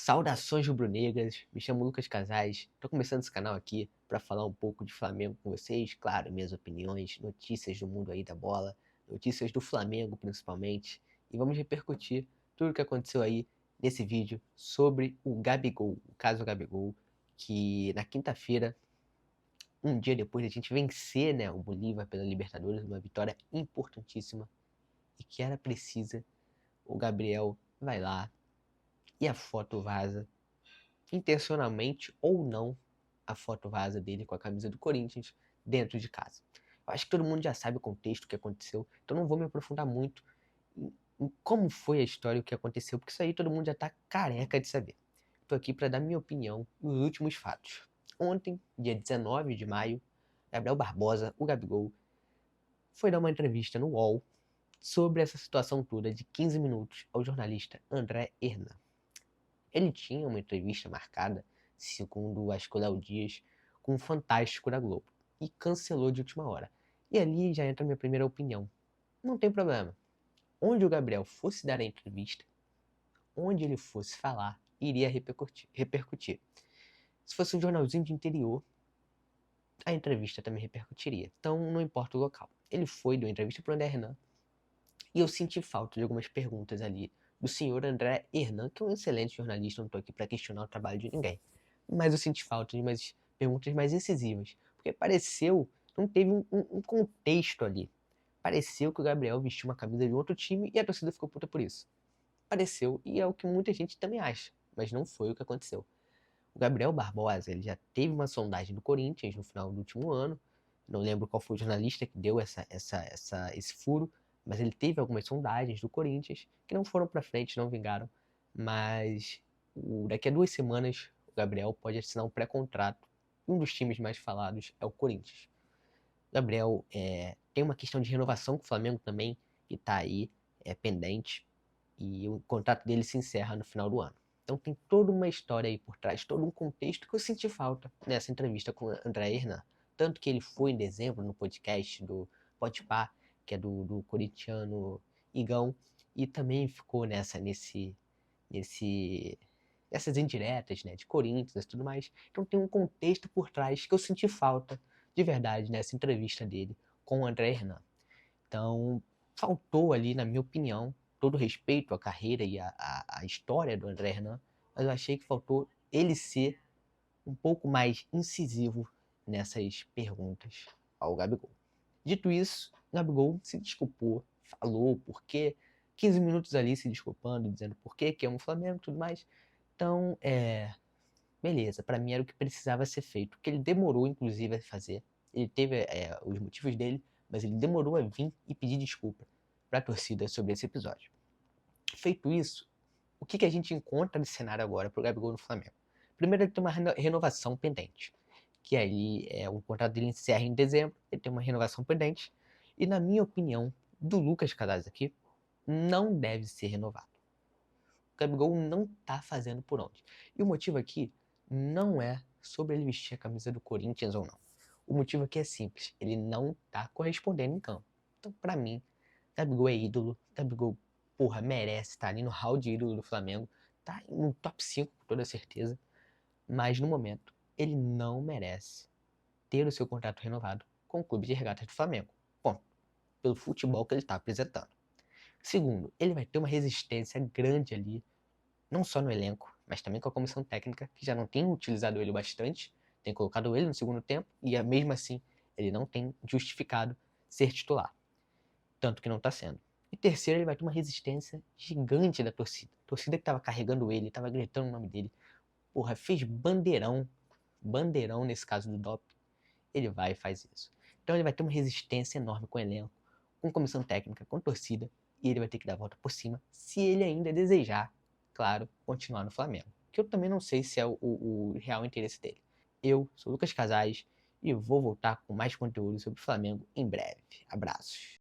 Saudações rubro-negras, me chamo Lucas Casais, tô começando esse canal aqui para falar um pouco de Flamengo com vocês, claro, minhas opiniões, notícias do mundo aí da bola, notícias do Flamengo principalmente, e vamos repercutir tudo o que aconteceu aí nesse vídeo sobre o Gabigol, o caso Gabigol, que na quinta-feira, um dia depois de a gente vencer, né, o Bolívar pela Libertadores, uma vitória importantíssima e que era precisa, o Gabriel vai lá e a foto vaza intencionalmente ou não, a foto vaza dele com a camisa do Corinthians dentro de casa. Eu acho que todo mundo já sabe o contexto que aconteceu, então não vou me aprofundar muito em como foi a história, o que aconteceu, porque isso aí todo mundo já tá careca de saber. Estou aqui para dar minha opinião nos últimos fatos. Ontem, dia 19 de maio, Gabriel Barbosa, o Gabigol, foi dar uma entrevista no UOL sobre essa situação toda de 15 minutos ao jornalista André Hernan. Ele tinha uma entrevista marcada, segundo a Léo Dias, com o Fantástico da Globo, e cancelou de última hora. E ali já entra a minha primeira opinião. Não tem problema. Onde o Gabriel fosse dar a entrevista, onde ele fosse falar, iria repercutir. Se fosse um jornalzinho de interior, a entrevista também repercutiria. Então não importa o local. Ele foi, deu entrevista para o André Hernan, e eu senti falta de algumas perguntas ali do senhor André Hernan, que é um excelente jornalista, não estou aqui para questionar o trabalho de ninguém. Mas eu senti falta de umas perguntas mais incisivas, porque pareceu, não teve um contexto ali. Pareceu que o Gabriel vestiu uma camisa de outro time e a torcida ficou puta por isso. Pareceu, e é o que muita gente também acha, mas não foi o que aconteceu. O Gabriel Barbosa, ele já teve uma sondagem do Corinthians no final do último ano, não lembro qual foi o jornalista que deu esse furo, mas ele teve algumas sondagens do Corinthians que não foram para frente, não vingaram, mas daqui a 2 semanas o Gabriel pode assinar um pré-contrato. Um dos times mais falados é o Corinthians. O Gabriel tem uma questão de renovação com o Flamengo também, que está aí pendente, e o contrato dele se encerra no final do ano. Então tem toda uma história aí por trás, todo um contexto que eu senti falta nessa entrevista com o André Hernan. Tanto que ele foi em dezembro no podcast do Podpah, que é do corintiano Igão, e também ficou nessas indiretas, né, de Corinthians e tudo mais. Então tem um contexto por trás que eu senti falta, de verdade, nessa entrevista dele com o André Hernan. Então, faltou ali, na minha opinião, todo respeito à carreira e à história do André Hernan, mas eu achei que faltou ele ser um pouco mais incisivo nessas perguntas ao Gabigol. Dito isso, o Gabigol se desculpou, falou por quê, 15 minutos ali se desculpando, dizendo por quê, que ama o Flamengo e tudo mais. Então, beleza, pra mim era o que precisava ser feito, que ele demorou, inclusive, a fazer. Ele teve os motivos dele, mas ele demorou a vir e pedir desculpa pra torcida sobre esse episódio. Feito isso, o que a gente encontra nesse cenário agora pro Gabigol no Flamengo? Primeiro, ele tem uma renovação pendente, que aí o contrato dele encerra em dezembro, ele tem uma renovação pendente, e na minha opinião, do Lucas Casais aqui, não deve ser renovado. O Gabigol não tá fazendo por onde. E o motivo aqui não é sobre ele vestir a camisa do Corinthians ou não. O motivo aqui é simples, ele não tá correspondendo em campo. Então, pra mim, Gabigol é ídolo, Gabigol, porra, merece estar ali no hall de ídolo do Flamengo, tá no top 5 com toda certeza, mas no momento, ele não merece ter o seu contrato renovado com o Clube de Regatas do Flamengo. Bom, pelo futebol que ele tá apresentando. Segundo, ele vai ter uma resistência grande ali, não só no elenco, mas também com a comissão técnica, que já não tem utilizado ele bastante, tem colocado ele no segundo tempo, e mesmo assim ele não tem justificado ser titular. Tanto que não está sendo. E terceiro, ele vai ter uma resistência gigante da torcida. A torcida que estava carregando ele, estava gritando o nome dele. Porra, fez bandeirão nesse caso do doping. Ele vai e faz isso. Então ele vai ter uma resistência enorme com o elenco, com comissão técnica, com torcida, e ele vai ter que dar a volta por cima, se ele ainda desejar, claro, continuar no Flamengo. Que eu também não sei se é o real interesse dele. Eu sou Lucas Casais e vou voltar com mais conteúdo sobre o Flamengo em breve. Abraços.